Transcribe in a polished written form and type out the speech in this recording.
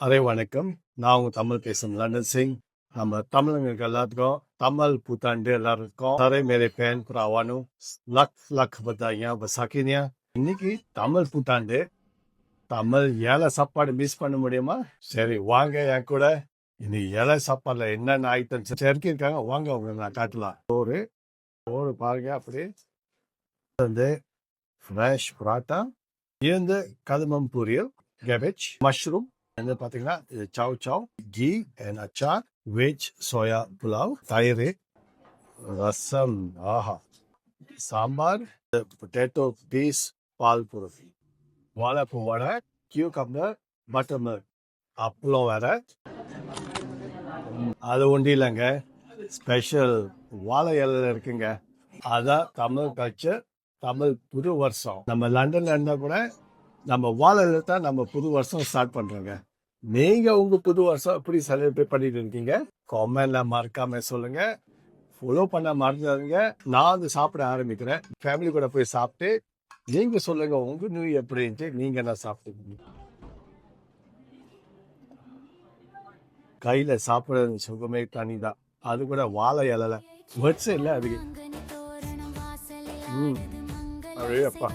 அரை வணக்கம். நான் உங்க தமிழ் பேசும் லண்டன் சிங். நம்ம தமிழங்களுக்கு எல்லாத்துக்கும் தமிழ் புத்தாண்டு எல்லாருக்கும் சரை மேலே பேன் புறாவானு லக் பத்தாயா பசாக்கினியா. இன்னைக்கு தமிழ் புத்தாண்டு. தமிழ் ஏழை சாப்பாடு மிஸ் பண்ண முடியுமா? சரி வாங்க என் கூட. இன்னைக்கு ஏழை சாப்பாடுல என்னென்ன ஐட்டம்ஸ் சேர்க்கிருக்காங்க வாங்க அவங்க நான் காட்டலாம். சோறு பாருங்க அப்படி வந்து ஃப்ரெஷ் புராட்டா, இருந்து கதம்பம் பொரியல், கேபேஜ், மஷ்ரூம், வந்து பார்த்தீங்கன்னா இது chow chow, ghee and achar, veg soya pulao, தயிர், ரசம், ஆஹா, சாம்பார், பொட்டேட்டோ பீஸ், பால் புருஃபி, வாழைப்பூ வடை, கியூகம்பர், பட்டர் மில்க், அப்பளம் வேற. அது ஒன்றும் இல்லைங்க, ஸ்பெஷல் வாழை இலையில இருக்குங்க. அதான் தமிழ் கல்ச்சர், தமிழ் புது வருஷம். நம்ம லண்டன்ல இருந்தா கூட நம்ம வாழையில தான் நம்ம புது வருஷம் ஸ்டார்ட் பண்றோங்க. நீங்க உங்க புது வருஷம் எப்படி செலிப்ரேட் பண்ணிட்டு இருக்கீங்க? கமெண்ட்ல மறக்காம சொல்லுங்க. ஃபாலோ பண்ண மறந்துடாதீங்க. நான் வந்து சாப்பிட ஆரம்பிக்கிறேன். ஃபேமிலி கூட போய் சாப்பிட்டு நீங்க சொல்லுங்க உங்க நியூ இயர் எப்படி இருந்துச்சு, நீங்க என்ன சாப்பிட்டீங்க? கையில சாப்பிடுறது சுகமே தனிதான். அது கூட வாழை இலையில வச்சு இல்லை அதுக்கு. அப்படியே அப்பா